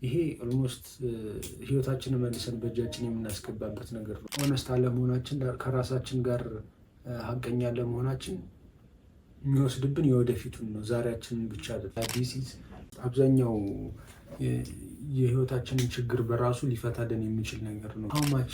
ይሄ ኦልሞስት ህይወታችንን መልሰን በእጃችን የምናስገባበት ነገር ነው። ሆነስት አለመሆናችን ከራሳችን ጋር ሀቀኛ ለመሆናችን የሚወስድብን የወደፊቱን ነው፣ ዛሬያችንን ብቻ አይደለም። አብዛኛው የህይወታችንን ችግር በራሱ ሊፈታልን የሚችል ነገር ነው። ሀውማች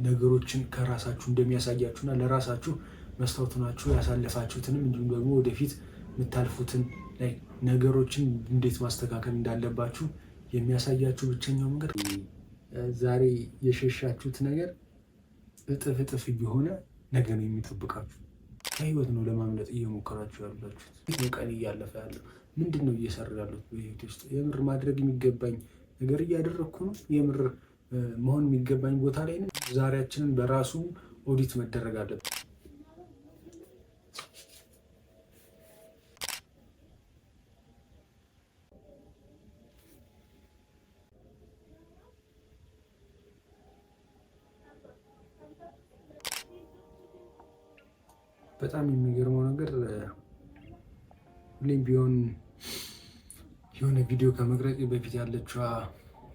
ነገሮችን ከራሳችሁ እንደሚያሳያችሁና ለራሳችሁ መስታወት ናችሁ ያሳለፋችሁትንም እንዲሁም ደግሞ ወደፊት የምታልፉትን ላይ ነገሮችን እንዴት ማስተካከል እንዳለባችሁ የሚያሳያችሁ ብቸኛው መንገድ ዛሬ የሸሻችሁት ነገር እጥፍ እጥፍ እየሆነ ነገ ነው የሚጠብቃችሁ። ከህይወት ነው ለማምለጥ እየሞከራችሁ ያላችሁት። ቀን እያለፈ ያለው ምንድን ነው እየሰራ ያሉት በህይወት ውስጥ? የምር ማድረግ የሚገባኝ ነገር እያደረግኩ ነው? የምር መሆን የሚገባኝ ቦታ ላይ ነው? ዛሬያችንን በራሱ ኦዲት መደረግ አለበት። በጣም የሚገርመው ነገር ሁሌም ቢሆን የሆነ ቪዲዮ ከመቅረጽ በፊት ያለችው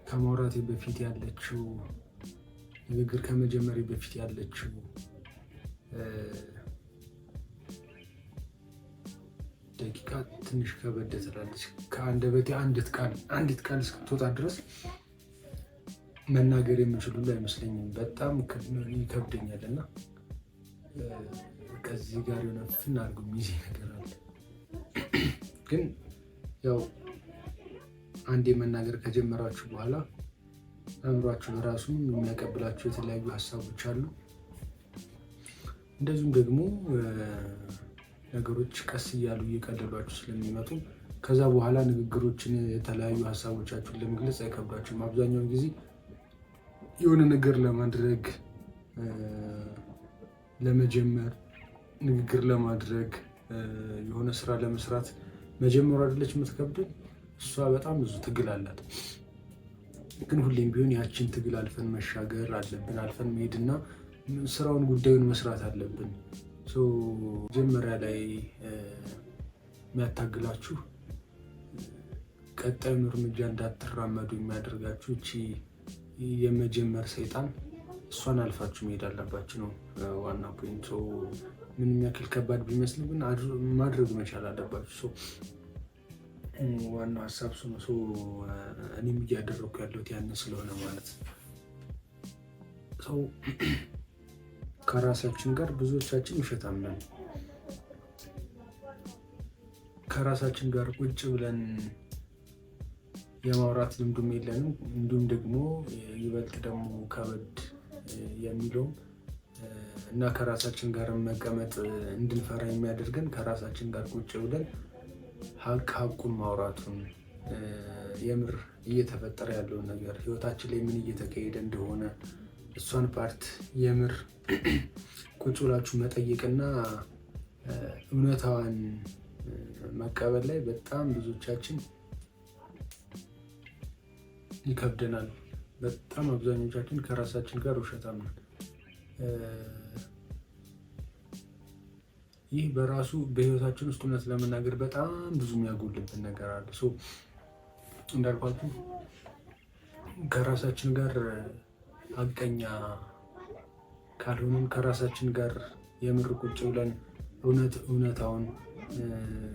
ከማውራቴ በፊት ያለችው ንግግር ከመጀመሪ በፊት ያለችው ደቂቃ ትንሽ ከበድ ትላለች። ከአንደበቴ አንዲት ቃል እስክትወጣ ድረስ መናገር የምችሉ አይመስለኝም። በጣም ይከብደኛል እና ከዚህ ጋር የሆነ ፍና አድርጎ ሚዜ ነገር አለ። ግን ያው አንዴ መናገር ከጀመራችሁ በኋላ አእምሯችሁ በራሱ የሚያቀብላችሁ የተለያዩ ሀሳቦች አሉ። እንደዚሁም ደግሞ ነገሮች ቀስ እያሉ እየቀለሏችሁ ስለሚመጡ ከዛ በኋላ ንግግሮችን የተለያዩ ሀሳቦቻችሁን ለመግለጽ አይከብዳችሁም። አብዛኛውን ጊዜ የሆነ ነገር ለማድረግ ለመጀመር ንግግር ለማድረግ የሆነ ስራ ለመስራት መጀመሩ አይደለች የምትከብድን፣ እሷ በጣም ብዙ ትግል አላት። ግን ሁሌም ቢሆን ያችን ትግል አልፈን መሻገር አለብን። አልፈን መሄድና ስራውን ጉዳዩን መስራት አለብን። መጀመሪያ ላይ የሚያታግላችሁ ቀጣዩን እርምጃ እንዳትራመዱ የሚያደርጋችሁ እቺ የመጀመር ሰይጣን፣ እሷን አልፋችሁ መሄድ አለባችሁ ነው ዋና ፖይንት። ምንም ያክል ከባድ ቢመስል ግን ማድረግ መቻል አለባችሁ። ዋናው ሀሳብ እሱ ነው። እኔም እያደረኩ ያለሁት ያንን ስለሆነ ማለት ሰው ከራሳችን ጋር ብዙዎቻችን ውሸታም ነን። ከራሳችን ጋር ቁጭ ብለን የማውራት ልምዱም የለንም። እንዲሁም ደግሞ ይበልጥ ደግሞ ከበድ የሚለውም እና ከራሳችን ጋር መቀመጥ እንድንፈራ የሚያደርገን ከራሳችን ጋር ቁጭ ብለን ሀቁን ማውራቱን፣ የምር እየተፈጠረ ያለውን ነገር ህይወታችን ላይ ምን እየተካሄደ እንደሆነ እሷን ፓርት የምር ቁጭ ብላችሁ መጠየቅና እውነታዋን መቀበል ላይ በጣም ብዙዎቻችን ይከብደናል። በጣም አብዛኞቻችን ከራሳችን ጋር ውሸታም ነን። ይህ በራሱ በህይወታችን ውስጥ እውነት ለመናገር በጣም ብዙ የሚያጎልብን ነገር አለ። እንዳልኳችሁ ከራሳችን ጋር ሀቀኛ ካልሆንን፣ ከራሳችን ጋር የምር ቁጭ ብለን እውነታውን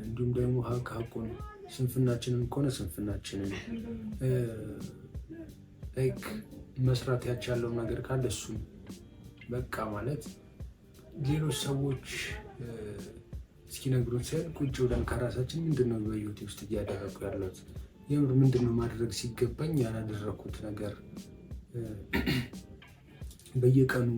እንዲሁም ደግሞ ሀቁን፣ ስንፍናችንን ከሆነ ስንፍናችንን መስራት ያቻለው ነገር ካለ እሱን በቃ ማለት ሌሎች ሰዎች እስኪነግሩን ሳይሆን ቁጭ ብለን ከራሳችን ምንድነው በህይወቴ ውስጥ እያደረኩ ያለሁት፣ የምር ምንድነው ማድረግ ሲገባኝ ያላደረኩት ነገር፣ በየቀኑ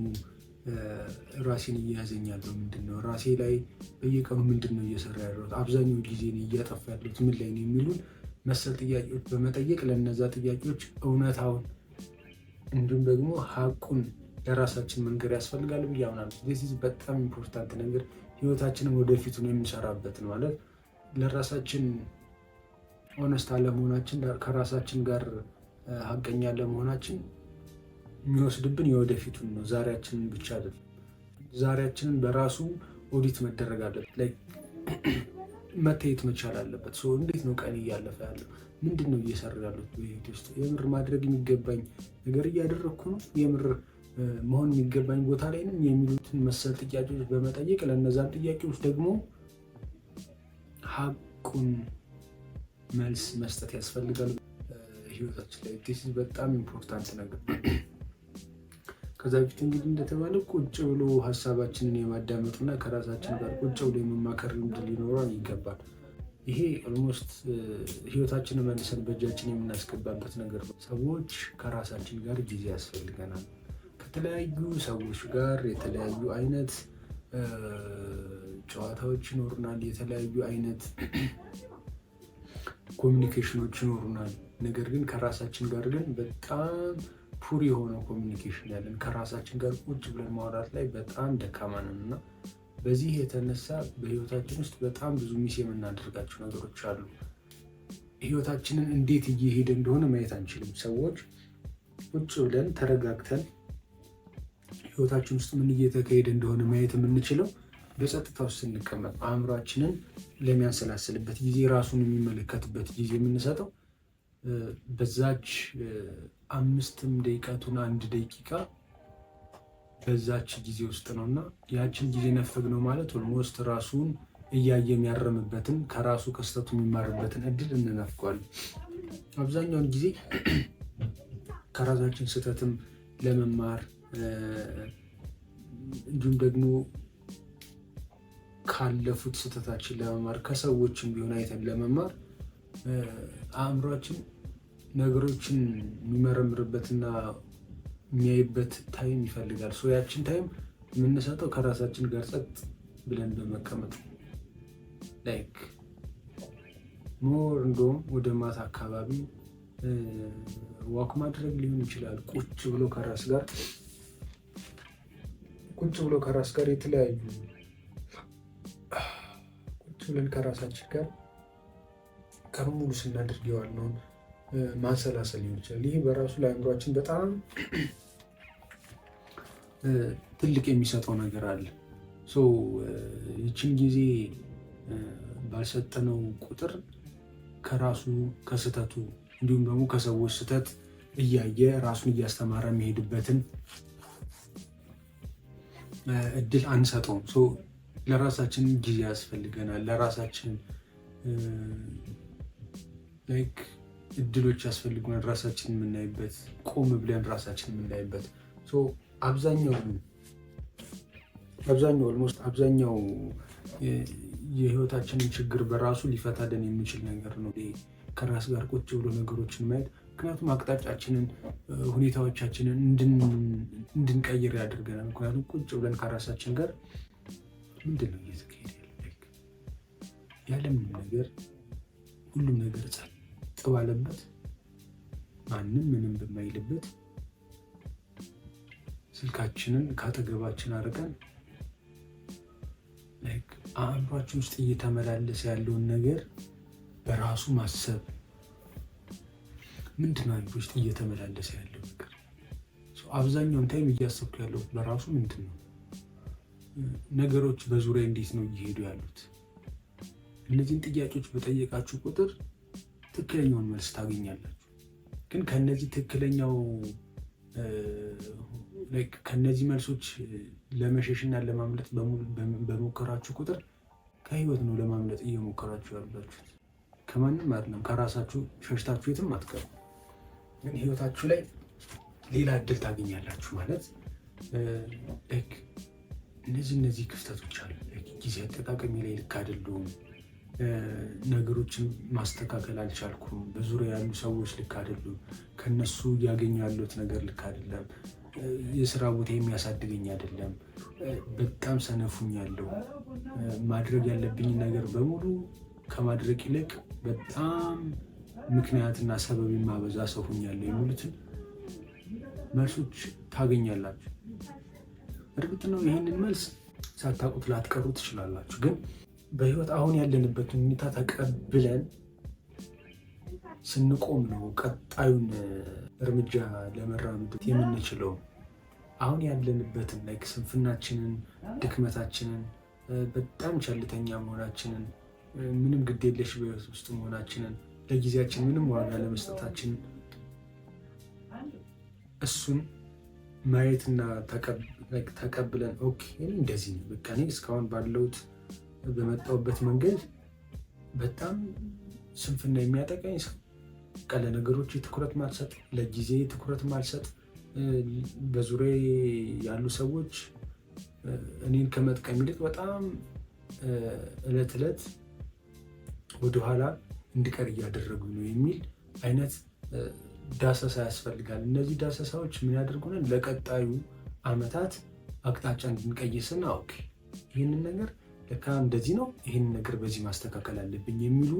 ራሴን እያያዘኝ ያለው ምንድነው፣ ራሴ ላይ በየቀኑ ምንድነው እየሰራ ያለሁት፣ አብዛኛው ጊዜ እያጠፋ ያለሁት ምን ላይ ነው የሚሉን መሰል ጥያቄዎች በመጠየቅ ለነዛ ጥያቄዎች እውነታውን እንዲሁም ደግሞ ሀቁን ለራሳችን መንገድ ያስፈልጋል ብዬ አምናለሁ። ዚህ በጣም ኢምፖርታንት ነገር ህይወታችንን ወደፊቱን የምንሰራበት ነው። ማለት ለራሳችን ሆነስት አለመሆናችን፣ ከራሳችን ጋር ሀቀኛ ለመሆናችን የሚወስድብን የወደፊቱን ነው፣ ዛሬያችንን ብቻ አይደለም። ዛሬያችንን በራሱ ኦዲት መደረግ አለበት። መታየት መቻል አለበት። እንዴት ነው ቀን እያለፈ ያለው? ምንድን ነው እየሰራ ያሉት በህይወት ውስጥ? የምር ማድረግ የሚገባኝ ነገር እያደረግኩ ነው? የምር መሆን የሚገባኝ ቦታ ላይ ነኝ? የሚሉትን መሰል ጥያቄዎች በመጠየቅ ለእነዛን ጥያቄዎች ደግሞ ሀቁን መልስ መስጠት ያስፈልጋል ህይወታችን ላይ። ዲስ በጣም ኢምፖርታንት ነገር። ከዛ በፊት እንግዲህ እንደተባለ ቁጭ ብሎ ሀሳባችንን የማዳመጥና ከራሳችን ጋር ቁጭ ብሎ የመማከር ልምድ ሊኖረን ይገባል። ይሄ ኦልሞስት ህይወታችንን መልሰን በእጃችን የምናስገባበት ነገር ነው። ሰዎች ከራሳችን ጋር ጊዜ ያስፈልገናል። ከተለያዩ ሰዎች ጋር የተለያዩ አይነት ጨዋታዎች ይኖሩናል። የተለያዩ አይነት ኮሚኒኬሽኖች ይኖሩናል። ነገር ግን ከራሳችን ጋር ግን በጣም ፑር የሆነ ኮሚኒኬሽን ያለን፣ ከራሳችን ጋር ቁጭ ብለን ማውራት ላይ በጣም ደካማ ነን እና በዚህ የተነሳ በህይወታችን ውስጥ በጣም ብዙ ሚስ የምናደርጋቸው ነገሮች አሉ። ህይወታችንን እንዴት እየሄደ እንደሆነ ማየት አንችልም። ሰዎች ቁጭ ብለን ተረጋግተን ህይወታችን ውስጥ ምን እየተካሄደ እንደሆነ ማየት የምንችለው በጸጥታ ውስጥ ስንቀመጥ፣ አእምሯችንን ለሚያንሰላስልበት ጊዜ፣ ራሱን የሚመለከትበት ጊዜ የምንሰጠው በዛች 5 ደቂቃቱን 1 ደቂቃ በዛች ጊዜ ውስጥ ነው እና ያችን ጊዜ ነፈግ ነው ማለት ኦልሞስት ራሱን እያየ የሚያረምበትን ከራሱ ከስተቱ የሚማርበትን እድል እንነፍገዋለን። አብዛኛውን ጊዜ ከራሳችን ስህተትም ለመማር እንዲሁም ደግሞ ካለፉት ስህተታችን ለመማር ከሰዎችም ቢሆን አይተን ለመማር አእምሯችን ነገሮችን የሚመረምርበትና የሚያይበት ታይም ይፈልጋል። ያችን ታይም የምንሰጠው ከራሳችን ጋር ጸጥ ብለን በመቀመጥ ላይክ ሞር እንደውም ወደ ማታ አካባቢ ዋክ ማድረግ ሊሆን ይችላል። ቁጭ ብሎ ከራስ ጋር የተለያዩ ቁጭ ብለን ከራሳችን ጋር ቀኑን ሙሉ ስናደርግ የዋልነውን ማሰላሰል ሊሆን ይችላል። ይህ በራሱ ለአእምሯችን በጣም ትልቅ የሚሰጠው ነገር አለ። ይችን ጊዜ ባልሰጠነው ቁጥር ከራሱ ከስህተቱ እንዲሁም ደግሞ ከሰዎች ስህተት እያየ ራሱን እያስተማረ የሚሄድበትን እድል አንሰጠውም። ለራሳችን ጊዜ ያስፈልገናል። ለራሳችን እድሎች ያስፈልጉናል። ራሳችን የምናይበት፣ ቆም ብለን ራሳችን የምናይበት። አብዛኛው የህይወታችንን ችግር በራሱ ሊፈታልን የሚችል ነገር ነው ከራስ ጋር ቁጭ ብሎ ነገሮችን ማየት። ምክንያቱም አቅጣጫችንን፣ ሁኔታዎቻችንን እንድንቀይር ያደርገናል። ምክንያቱም ቁጭ ብለን ከራሳችን ጋር ምንድን ነው እየተካሄደ ያለምንም ነገር ሁሉም ነገር ጸጥ ባለበት፣ ማንም ምንም በማይልበት፣ ስልካችንን ካጠገባችን አድርገን አእምሯችን ውስጥ እየተመላለሰ ያለውን ነገር በራሱ ማሰብ። ምንድነው አእምሮ ውስጥ እየተመላለሰ ያለው ነገር? አብዛኛውን ታይም እያሰብኩ ያለው በራሱ ምንድን ነው? ነገሮች በዙሪያ እንዴት ነው እየሄዱ ያሉት? እነዚህን ጥያቄዎች በጠየቃችሁ ቁጥር ትክክለኛውን መልስ ታገኛላችሁ። ግን ከነዚህ መልሶች ለመሸሽና ለማምለጥ በሞከራችሁ ቁጥር ከህይወት ነው ለማምለጥ እየሞከራችሁ ያላችሁት። ከማንም አይደለም፣ ከራሳችሁ ሸሽታችሁ የትም አትቀሩ። ግን ህይወታችሁ ላይ ሌላ እድል ታገኛላችሁ ማለት እነዚህ ክፍተቶች አሉ። ጊዜ አጠቃቀሚ ላይ ልክ አይደሉም፣ ነገሮችን ማስተካከል አልቻልኩም፣ በዙሪያ ያሉ ሰዎች ልክ አይደሉም፣ ከነሱ እያገኙ ያሉት ነገር ልክ አይደለም፣ የስራ ቦታ የሚያሳድገኝ አይደለም፣ በጣም ሰነፉኛለሁ፣ ማድረግ ያለብኝ ነገር በሙሉ ከማድረግ ይልቅ በጣም ምክንያትና ሰበብ የማበዛ ሰው ሆኛለሁ የሚሉትን መልሶች ታገኛላችሁ። እርግጥ ነው ይህንን መልስ ሳታውቁት ላትቀሩ ትችላላችሁ። ግን በህይወት አሁን ያለንበትን ሁኔታ ተቀብለን ስንቆም ነው ቀጣዩን እርምጃ ለመራመድ የምንችለው። አሁን ያለንበትን ስንፍናችንን፣ ድክመታችንን፣ በጣም ቸልተኛ መሆናችንን ምንም ግድ የለሽ በህይወት ውስጥ መሆናችንን ለጊዜያችን ምንም ዋጋ ለመስጠታችን እሱን ማየትና ተቀብለን ኦኬ እንደዚህ ነው በቃ እኔ እስካሁን ባለሁት በመጣሁበት መንገድ በጣም ስንፍና የሚያጠቃኝ ሰው ቀለ ነገሮች ትኩረት ማልሰጥ፣ ለጊዜ ትኩረት ማልሰጥ፣ በዙሪያ ያሉ ሰዎች እኔን ከመጥቀም ይልቅ በጣም እለት እለት ወደኋላ እንድቀር እያደረጉ ነው የሚል አይነት ዳሰሳ ያስፈልጋል። እነዚህ ዳሰሳዎች ምን ያደርጉናል? ለቀጣዩ ዓመታት አቅጣጫ እንድንቀይስና ኦኬ ይህንን ነገር ለካ እንደዚህ ነው፣ ይህንን ነገር በዚህ ማስተካከል አለብኝ የሚሉ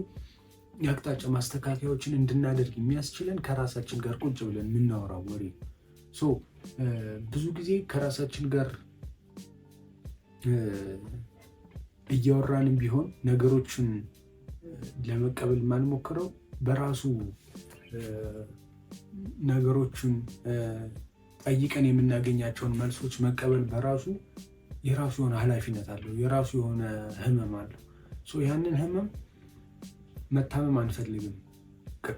የአቅጣጫ ማስተካከያዎችን እንድናደርግ የሚያስችለን ከራሳችን ጋር ቁጭ ብለን የምናወራው ወሬ። ብዙ ጊዜ ከራሳችን ጋር እያወራንም ቢሆን ነገሮችን ለመቀበል የማንሞክረው በራሱ ነገሮችን ጠይቀን የምናገኛቸውን መልሶች መቀበል በራሱ የራሱ የሆነ ኃላፊነት አለው፣ የራሱ የሆነ ህመም አለው። ያንን ህመም መታመም አንፈልግም።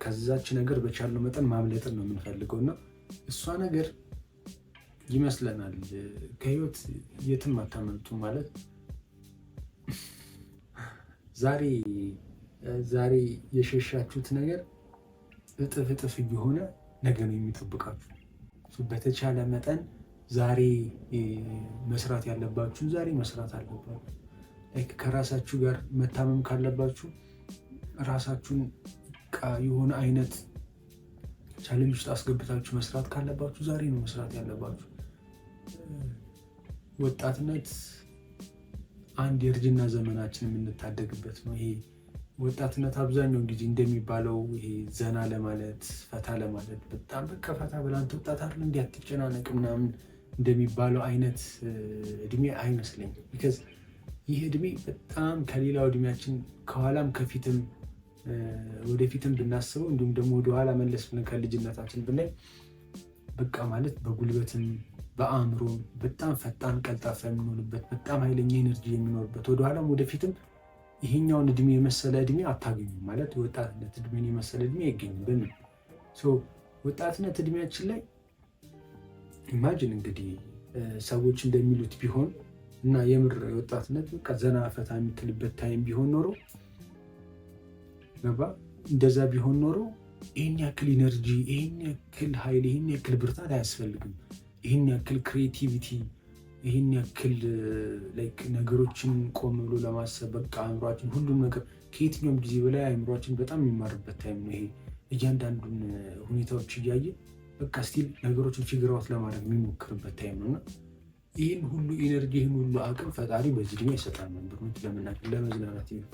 ከዛች ነገር በቻልነው መጠን ማምለጥን ነው የምንፈልገው እና እሷ ነገር ይመስለናል ከህይወት የትም አታመልጡ ማለት ዛሬ የሸሻችሁት ነገር እጥፍ እየሆነ ነገ ነው የሚጠብቃችሁ። በተቻለ መጠን ዛሬ መስራት ያለባችሁ ዛሬ መስራት አለባችሁ። ከራሳችሁ ጋር መታመም ካለባችሁ ራሳችሁን የሆነ አይነት ቻሌንጅ ውስጥ አስገብታችሁ መስራት ካለባችሁ ዛሬ ነው መስራት ያለባችሁ። ወጣትነት አንድ የእርጅና ዘመናችን የምንታደግበት ነው። ይሄ ወጣትነት አብዛኛውን ጊዜ እንደሚባለው ይሄ ዘና ለማለት ፈታ ለማለት በጣም በቃ ፈታ ብላንተ ወጣት አይደል እንዲህ አትጨናነቅ ምናምን እንደሚባለው አይነት እድሜ አይመስለኝም። ቢካዝ ይህ እድሜ በጣም ከሌላው እድሜያችን ከኋላም ከፊትም ወደፊትም ብናስበው እንዲሁም ደግሞ ወደኋላ መለስ ብለን ከልጅነታችን ብናይ በቃ ማለት በጉልበትም በአእምሮም በጣም ፈጣን ቀልጣፋ የምንሆንበት በጣም ኃይለኛ ኤነርጂ የሚኖርበት ወደኋላም ወደፊትም ይሄኛውን እድሜ የመሰለ እድሜ አታገኙም። ማለት ወጣትነት እድሜን የመሰለ እድሜ አይገኝም። በምን ወጣትነት እድሜያችን ላይ ኢማጂን እንግዲህ ሰዎች እንደሚሉት ቢሆን እና የምር ወጣትነት በቃ ዘና ፈታ የምትልበት ታይም ቢሆን ኖሮ እንደዛ ቢሆን ኖሮ ይህን ያክል ኢነርጂ፣ ይህን ያክል ኃይል፣ ይህን ያክል ብርታት አያስፈልግም። ይህን ያክል ክሪኤቲቪቲ፣ ይህን ያክል ነገሮችን ቆም ብሎ ለማሰብ በቃ አእምሯችን ሁሉም ነገር ከየትኛውም ጊዜ በላይ አእምሯችን በጣም የሚማርበት ታይም ነው ይሄ። እያንዳንዱን ሁኔታዎች እያየ በቃ ስቲል ነገሮችን ፊግር አውት ለማድረግ የሚሞክርበት ታይም ነው እና ይህን ሁሉ ኢነርጂ ይህን ሁሉ አቅም ፈጣሪ በዚህ እድሜ ይሰጣል ነበር ለመዝናናት ነው።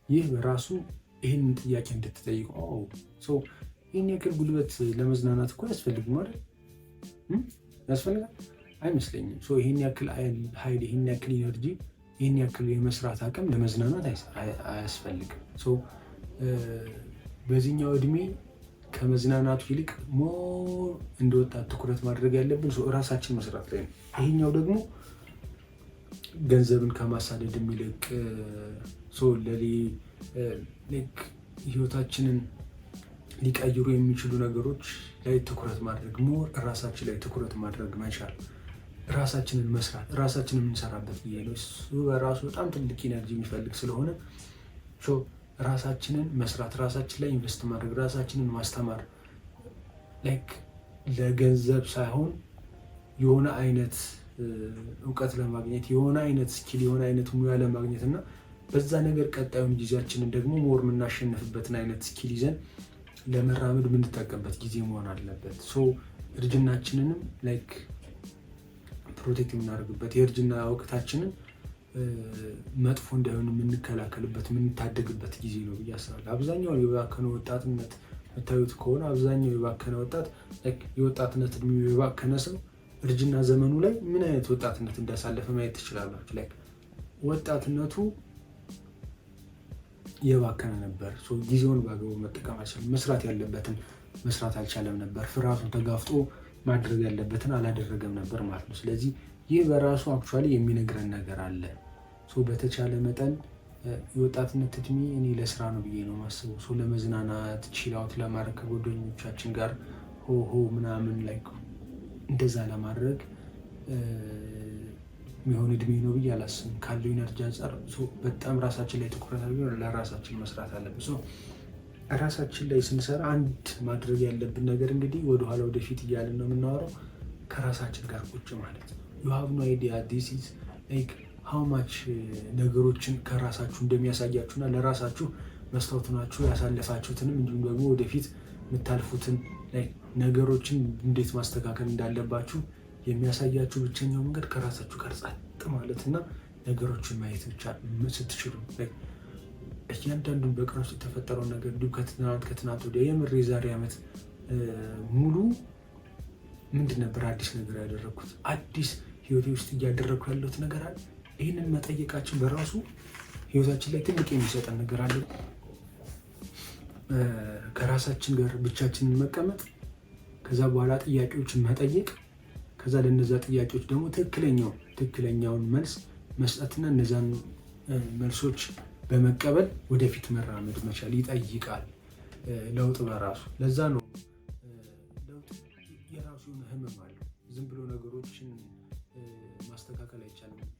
ይህ በራሱ ይህንን ጥያቄ እንድትጠይቀው ይህን ያክል ጉልበት ለመዝናናት እኮ ያስፈልግም አይደል? ያስፈልጋል አይመስለኝም። ይህን ያክል ኃይል፣ ይህን ያክል ኢነርጂ፣ ይህን ያክል የመስራት አቅም ለመዝናናት አያስፈልግም። በዚህኛው እድሜ ከመዝናናቱ ይልቅ ሞር እንደ ወጣት ትኩረት ማድረግ ያለብን እራሳችን መስራት ላይ ነው። ይሄኛው ደግሞ ገንዘብን ከማሳደድ የሚልቅ ህይወታችንን ሊቀይሩ የሚችሉ ነገሮች ላይ ትኩረት ማድረግ፣ ሞር ራሳችን ላይ ትኩረት ማድረግ መቻል፣ ራሳችንን መስራት፣ ራሳችንን የምንሰራበት ጊዜ ነው። እሱ በራሱ በጣም ትልቅ ኢነርጂ የሚፈልግ ስለሆነ ራሳችንን መስራት፣ ራሳችን ላይ ኢንቨስት ማድረግ፣ ራሳችንን ማስተማር ለገንዘብ ሳይሆን የሆነ አይነት እውቀት ለማግኘት፣ የሆነ አይነት ስኪል፣ የሆነ አይነት ሙያ ለማግኘት እና በዛ ነገር ቀጣዩን ጊዜያችንን ደግሞ ሞር የምናሸንፍበትን አይነት ስኪል ይዘን ለመራመድ የምንጠቀምበት ጊዜ መሆን አለበት። እርጅናችንንም ፕሮቴክት የምናደርግበት የእርጅና ወቅታችንን መጥፎ እንዳይሆን የምንከላከልበት የምንታደግበት ጊዜ ነው ብዬ አስባለሁ። አብዛኛው የባከነ ወጣትነት የምታዩት ከሆነ አብዛኛው የባከነ ወጣት የወጣትነት እድሜው የባከነ ሰው እርጅና ዘመኑ ላይ ምን አይነት ወጣትነት እንዳሳለፈ ማየት ትችላላችሁ። ወጣትነቱ የባከነ ነበር። ጊዜውን በአግባቡ መጠቀም አልቻለም። መስራት ያለበትን መስራት አልቻለም ነበር። ፍርሃቱን ተጋፍጦ ማድረግ ያለበትን አላደረገም ነበር ማለት ነው። ስለዚህ ይህ በራሱ አክቹዋሊ የሚነግረን ነገር አለ። በተቻለ መጠን የወጣትነት እድሜ እኔ ለስራ ነው ብዬ ነው የማስበው። ለመዝናናት ቺላውት ለማድረግ ከጓደኞቻችን ጋር ሆ ምናምን ላይ እንደዛ ለማድረግ የሚሆን እድሜ ነው ብዬ አላስብም። ካለው ኢነርጂ አንጻር በጣም ራሳችን ላይ ትኩረት አድርገን ለራሳችን መስራት አለብን። ራሳችን ላይ ስንሰራ አንድ ማድረግ ያለብን ነገር እንግዲህ ወደኋላ ወደፊት እያልን ነው የምናወራው፣ ከራሳችን ጋር ቁጭ ማለት ነው። ዩ ሃቭ ኖ አይዲያ ዲስ ኢዝ ላይክ ሃው ማች ነገሮችን ከራሳችሁ እንደሚያሳያችሁና ለራሳችሁ መስታወት ናችሁ ያሳለፋችሁትንም እንዲሁም ደግሞ ወደፊት የምታልፉትን ነገሮችን እንዴት ማስተካከል እንዳለባችሁ የሚያሳያችሁ ብቸኛው መንገድ ከራሳችሁ ጋር ጸጥ ማለት እና ነገሮችን ማየት ብቻ ስትችሉ እያንዳንዱን በቀን ውስጥ የተፈጠረውን ነገር እንዲሁ ከትናንት ወዲያ የምር የዛሬ ዓመት ሙሉ ምንድን ነበር አዲስ ነገር ያደረግኩት፣ አዲስ ህይወቴ ውስጥ እያደረግኩ ያለሁት ነገር አለ። ይህንን መጠየቃችን በራሱ ህይወታችን ላይ ትልቅ የሚሰጠን ነገር አለ። ከራሳችን ጋር ብቻችንን መቀመጥ፣ ከዛ በኋላ ጥያቄዎችን መጠየቅ፣ ከዛ ለነዛ ጥያቄዎች ደግሞ ትክክለኛውን መልስ መስጠትና እነዛን መልሶች በመቀበል ወደፊት መራመድ መቻል ይጠይቃል ለውጥ በራሱ። ለዛ ነው ለውጥ የራሱ ህመም አለው። ዝም ብሎ ነገሮችን ማስተካከል አይቻልም።